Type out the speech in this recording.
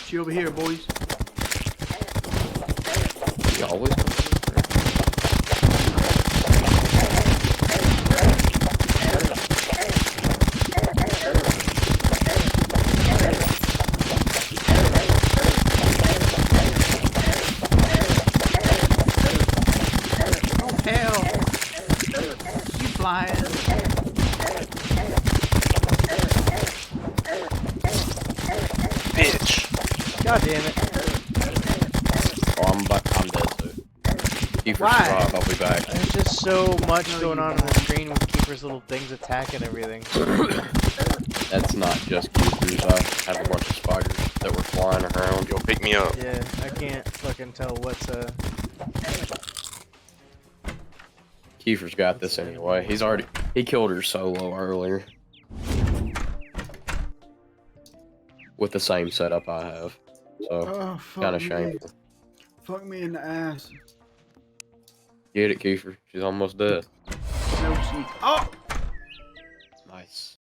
She over here, boys. He always comes over. Oh hell! You flying? Bitch. God damn it. Oh, I'm dead too. Kiefer Why? survived. I'll be back. There's just so much No, going you on the screen with Keeper's little things attacking everything. That's not just Keepers. I have a bunch of spiders that were flying around. Yo, pick me up. Yeah, I can't fucking tell what's Kiefer's got this anyway. He killed her solo earlier. With the same setup I have. So, Oh, fuck kind of me. shameful. Fuck me in the ass. Get it, Kiefer. She's almost dead. No, she. Oh! Nice.